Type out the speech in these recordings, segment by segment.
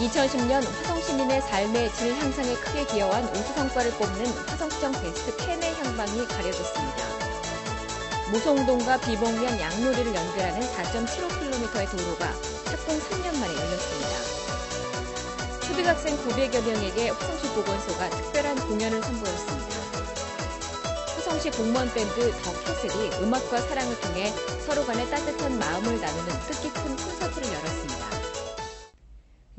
2010년 화성시민의 삶의 질 향상에 크게 기여한 우수 성과를 뽑는 화성시정 베스트 10의 향방이 가려졌습니다. 무송동과 비봉면 양놀이를 연결하는 4.75km의 도로가 착공 3년 만에 열렸습니다. 초등학생 900여 명에게 화성시 보건소가 특별한 공연을 선보였습니다. 화성시 공무원 밴드 더 캐슬이 음악과 사랑을 통해 서로 간의 따뜻한 마음을 나누는 뜻깊은 콘서트를 열었습니다.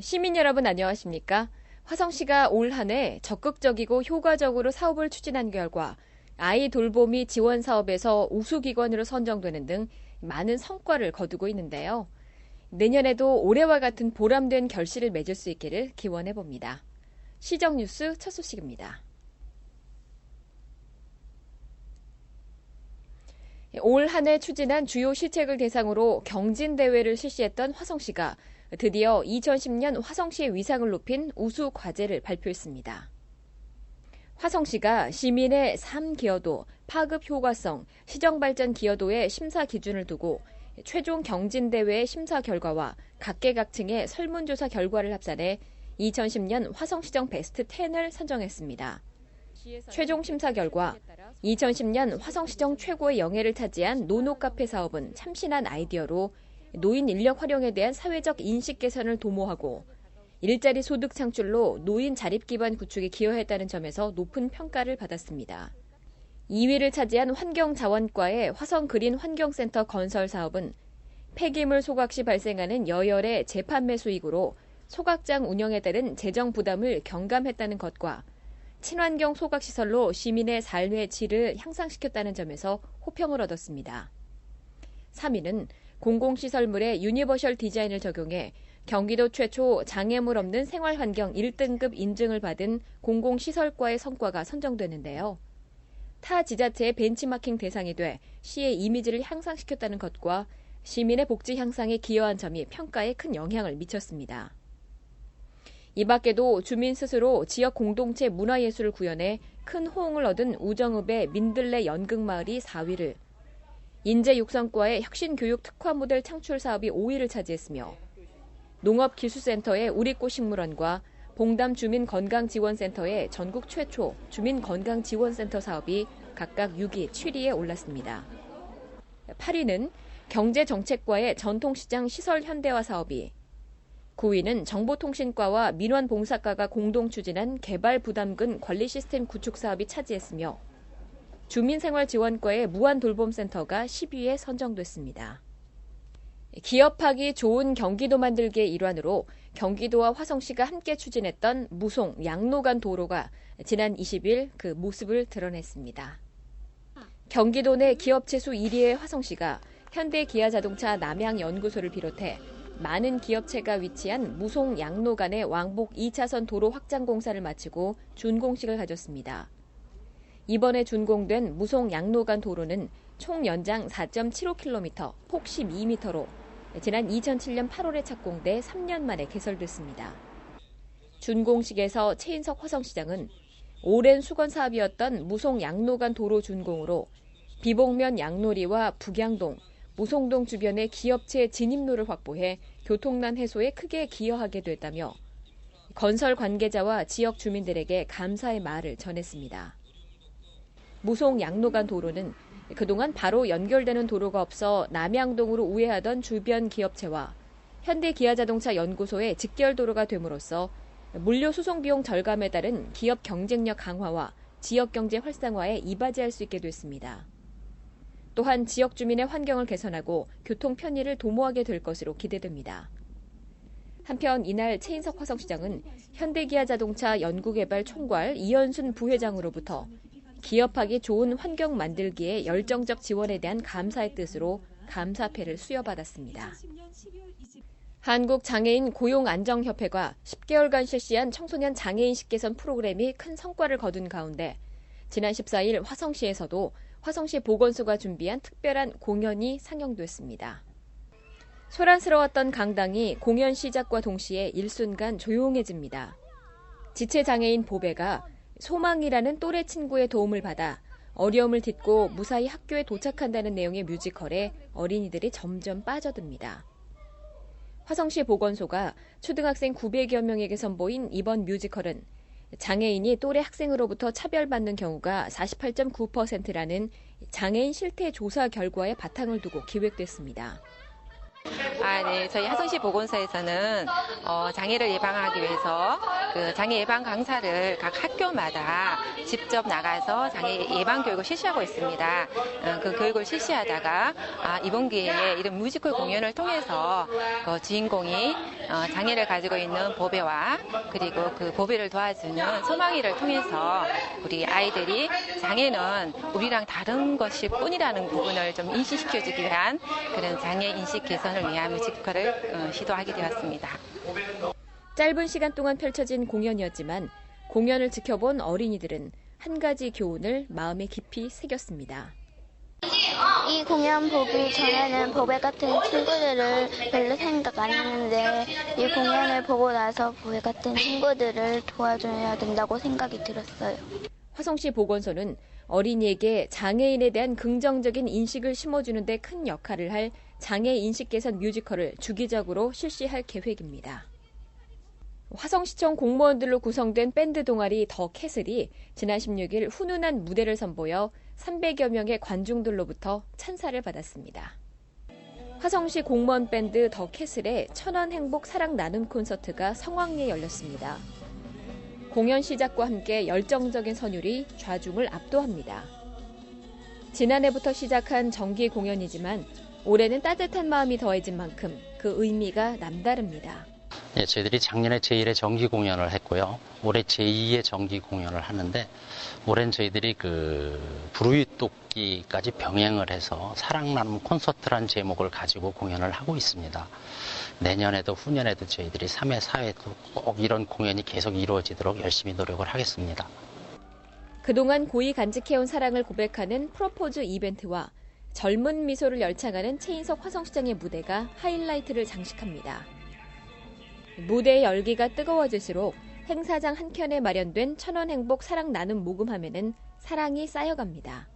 시민 여러분 안녕하십니까? 화성시가 올 한 해 적극적이고 효과적으로 사업을 추진한 결과 아이 돌보미 지원 사업에서 우수기관으로 선정되는 등 많은 성과를 거두고 있는데요. 내년에도 올해와 같은 보람된 결실을 맺을 수 있기를 기원해봅니다. 시정뉴스 첫 소식입니다. 올 한 해 추진한 주요 실책을 대상으로 경진대회를 실시했던 화성시가 드디어 2010년 화성시의 위상을 높인 우수 과제를 발표했습니다. 화성시가 시민의 삶 기여도, 파급 효과성, 시정발전 기여도의 심사 기준을 두고 최종 경진대회의 심사 결과와 각계각층의 설문조사 결과를 합산해 2010년 화성시정 베스트 10을 선정했습니다. 최종 심사 결과 2010년 화성시정 최고의 영예를 차지한 노노카페 사업은 참신한 아이디어로 노인 인력 활용에 대한 사회적 인식 개선을 도모하고 일자리 소득 창출로 노인 자립 기반 구축에 기여했다는 점에서 높은 평가를 받았습니다. 2위를 차지한 환경자원과의 화성그린 환경센터 건설 사업은 폐기물 소각 시 발생하는 여열의 재판매 수익으로 소각장 운영에 따른 재정 부담을 경감했다는 것과 친환경 소각시설로 시민의 삶의 질을 향상시켰다는 점에서 호평을 얻었습니다. 3위는 공공시설물의 유니버셜 디자인을 적용해 경기도 최초 장애물 없는 생활환경 1등급 인증을 받은 공공시설과의 성과가 선정되는데요. 타 지자체의 벤치마킹 대상이 돼 시의 이미지를 향상시켰다는 것과 시민의 복지 향상에 기여한 점이 평가에 큰 영향을 미쳤습니다. 이 밖에도 주민 스스로 지역 공동체 문화예술을 구현해 큰 호응을 얻은 우정읍의 민들레 연극마을이 4위를, 인재육성과의 혁신교육 특화 모델 창출 사업이 5위를 차지했으며 농업기술센터의 우리꽃식물원과 봉담 주민건강지원센터의 전국 최초 주민건강지원센터 사업이 각각 6위, 7위에 올랐습니다. 8위는 경제정책과의 전통시장 시설 현대화 사업이, 9위는 정보통신과와 민원봉사과가 공동 추진한 개발부담금 관리 시스템 구축 사업이 차지했으며 주민생활지원과의 무한돌봄센터가 10위에 선정됐습니다. 기업하기 좋은 경기도 만들기의 일환으로 경기도와 화성시가 함께 추진했던 무송 양로간 도로가 지난 20일 그 모습을 드러냈습니다. 경기도 내 기업체 수 1위의 화성시가 현대기아자동차 남양연구소를 비롯해 많은 기업체가 위치한 무송 양로간의 왕복 2차선 도로 확장 공사를 마치고 준공식을 가졌습니다. 이번에 준공된 무송 양로간 도로는 총 연장 4.75km, 폭 12m로 지난 2007년 8월에 착공돼 3년 만에 개설됐습니다. 준공식에서 최인석 화성시장은 오랜 수건 사업이었던 무송 양로간 도로 준공으로 비봉면 양놀이와 북양동, 무송동 주변의 기업체 진입로를 확보해 교통난 해소에 크게 기여하게 됐다며 건설 관계자와 지역 주민들에게 감사의 말을 전했습니다. 무송 양로간 도로는 그동안 바로 연결되는 도로가 없어 남양동으로 우회하던 주변 기업체와 현대기아자동차 연구소의 직결 도로가 됨으로써 물류 수송 비용 절감에 따른 기업 경쟁력 강화와 지역 경제 활성화에 이바지할 수 있게 됐습니다. 또한 지역 주민의 환경을 개선하고 교통 편의를 도모하게 될 것으로 기대됩니다. 한편 이날 최인석 화성시장은 현대기아자동차 연구개발 총괄 이현순 부회장으로부터 기업하기 좋은 환경 만들기에 열정적 지원에 대한 감사의 뜻으로 감사패를 수여받았습니다. 한국장애인 고용안정협회가 10개월간 실시한 청소년 장애인식 개선 프로그램이 큰 성과를 거둔 가운데 지난 14일 화성시에서도 화성시 보건소가 준비한 특별한 공연이 상영됐습니다. 소란스러웠던 강당이 공연 시작과 동시에 일순간 조용해집니다. 지체장애인 보배가 소망이라는 또래 친구의 도움을 받아 어려움을 딛고 무사히 학교에 도착한다는 내용의 뮤지컬에 어린이들이 점점 빠져듭니다. 화성시 보건소가 초등학생 900여 명에게 선보인 이번 뮤지컬은 장애인이 또래 학생으로부터 차별받는 경우가 48.9%라는 장애인 실태 조사 결과에 바탕을 두고 기획됐습니다. 네. 저희 화성시 보건소에서는 장애를 예방하기 위해서 그 장애 예방 강사를 각 학교마다 직접 나가서 장애 예방 교육을 실시하고 있습니다. 그 교육을 실시하다가 이번 기회에 이런 뮤지컬 공연을 통해서 주인공이 장애를 가지고 있는 보배와 그리고 그 보배를 도와주는 소망이를 통해서 우리 아이들이 장애는 우리랑 다른 것일 뿐이라는 부분을 좀 인식시켜주기 위한 그런 장애 인식 개선을 위한 뮤지컬을 시도하게 되었습니다. 짧은 시간 동안 펼쳐진 공연이었지만 공연을 지켜본 어린이들은 한 가지 교훈을 마음에 깊이 새겼습니다. 이 공연 보기 전에는 보배 같은 친구들을 별로 생각 안 했는데 이 공연을 보고 나서 보배 같은 친구들을 도와줘야 된다고 생각이 들었어요. 화성시 보건소는 어린이에게 장애인에 대한 긍정적인 인식을 심어주는 데 큰 역할을 할 장애 인식 개선 뮤지컬을 주기적으로 실시할 계획입니다. 화성시청 공무원들로 구성된 밴드 동아리 더 캐슬이 지난 16일 훈훈한 무대를 선보여 300여 명의 관중들로부터 찬사를 받았습니다. 화성시 공무원 밴드 더 캐슬의 천원 행복 사랑 나눔 콘서트가 성황리에 열렸습니다. 공연 시작과 함께 열정적인 선율이 좌중을 압도합니다. 지난해부터 시작한 정기 공연이지만 올해는 따뜻한 마음이 더해진 만큼 그 의미가 남다릅니다. 네, 저희들이 작년에 제1회 정기 공연을 했고요. 올해 제2의 정기 공연을 하는데 올해는 저희들이 불우이웃돕기까지 병행을 해서 사랑 나눔 콘서트라는 제목을 가지고 공연을 하고 있습니다. 내년에도 후년에도 저희들이 3회, 4회도 꼭 이런 공연이 계속 이루어지도록 열심히 노력을 하겠습니다. 그동안 고이 간직해온 사랑을 고백하는 프로포즈 이벤트와 젊은 미소를 열창하는 최인석 화성시장의 무대가 하이라이트를 장식합니다. 무대의 열기가 뜨거워질수록 행사장 한켠에 마련된 천원 행복 사랑 나눔 모금함에는 사랑이 쌓여갑니다.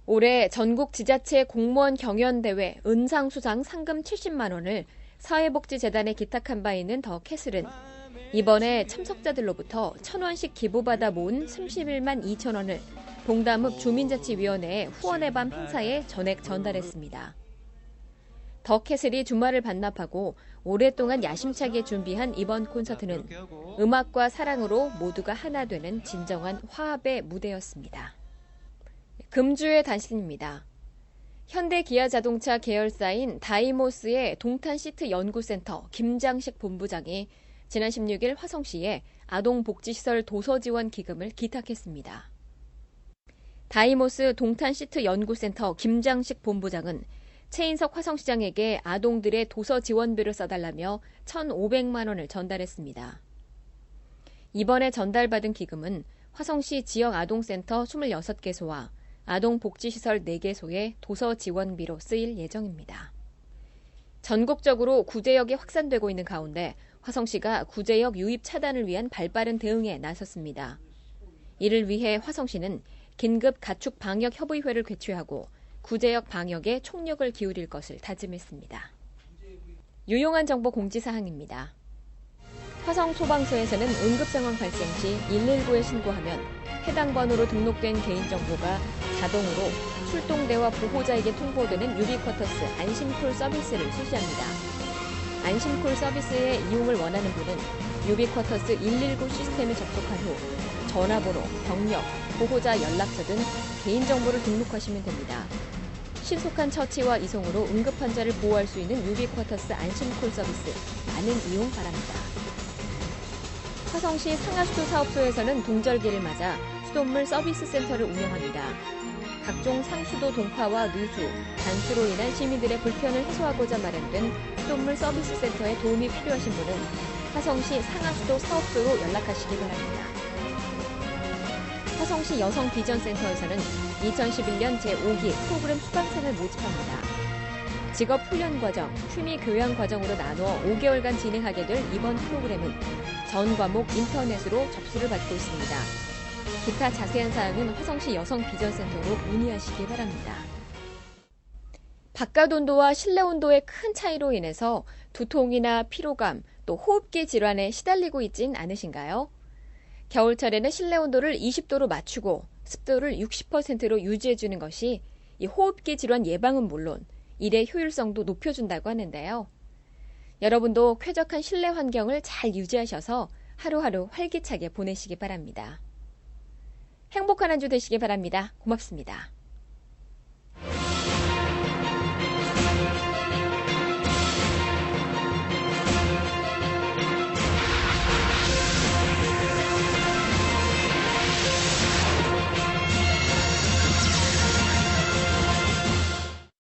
올해 전국 지자체 공무원 경연대회 은상수상 상금 70만 원을 사회복지재단에 기탁한 바 있는 더 캐슬은 이번에 참석자들로부터 1,000원씩 기부받아 모은 31만 2천 원을 동담읍 주민자치위원회에 후원의 밤 행사에 전액 전달했습니다. 더 캐슬이 주말을 반납하고 오랫동안 야심차게 준비한 이번 콘서트는 음악과 사랑으로 모두가 하나 되는 진정한 화합의 무대였습니다. 금주의 단신입니다. 현대기아자동차 계열사인 다이모스의 동탄시트 연구센터 김장식 본부장이 지난 16일 화성시에 아동복지시설 도서지원 기금을 기탁했습니다. 다이모스 동탄시트 연구센터 김장식 본부장은 최인석 화성시장에게 아동들의 도서 지원비를 써달라며 1,500만 원을 전달했습니다. 이번에 전달받은 기금은 화성시 지역 아동센터 26개소와 아동복지시설 4개소의 도서 지원비로 쓰일 예정입니다. 전국적으로 구제역이 확산되고 있는 가운데 화성시가 구제역 유입 차단을 위한 발빠른 대응에 나섰습니다. 이를 위해 화성시는 긴급 가축 방역 협의회를 개최하고 구제역 방역에 총력을 기울일 것을 다짐했습니다. 유용한 정보 공지사항입니다. 화성소방서에서는 응급상황 발생 시 119에 신고하면 해당 번호로 등록된 개인정보가 자동으로 출동대와 보호자에게 통보되는 유비쿼터스 안심콜 서비스를 실시합니다. 안심콜 서비스의 이용을 원하는 분은 유비쿼터스 119 시스템에 접속한 후 전화번호, 병력, 보호자 연락처 등 개인정보를 등록하시면 됩니다. 신속한 처치와 이송으로 응급 환자를 보호할 수 있는 유비쿼터스 안심콜 서비스 많은 이용 바랍니다. 화성시 상하수도 사업소에서는 동절기를 맞아 수돗물 서비스 센터를 운영합니다. 각종 상수도 동파와 누수, 단수로 인한 시민들의 불편을 해소하고자 마련된 수돗물 서비스 센터에 도움이 필요하신 분은 화성시 상하수도 사업소로 연락하시기 바랍니다. 화성시 여성비전센터에서는 2011년 제5기 프로그램 수강생을 모집합니다. 직업훈련과정, 취미교양과정으로 나눠 5개월간 진행하게 될 이번 프로그램은 전 과목 인터넷으로 접수를 받고 있습니다. 기타 자세한 사항은 화성시 여성비전센터로 문의하시기 바랍니다. 바깥 온도와 실내 온도의 큰 차이로 인해서 두통이나 피로감, 또 호흡기 질환에 시달리고 있진 않으신가요? 겨울철에는 실내 온도를 20도로 맞추고 습도를 60%로 유지해주는 것이 이 호흡기 질환 예방은 물론 일의 효율성도 높여준다고 하는데요. 여러분도 쾌적한 실내 환경을 잘 유지하셔서 하루하루 활기차게 보내시기 바랍니다. 행복한 한 주 되시기 바랍니다. 고맙습니다.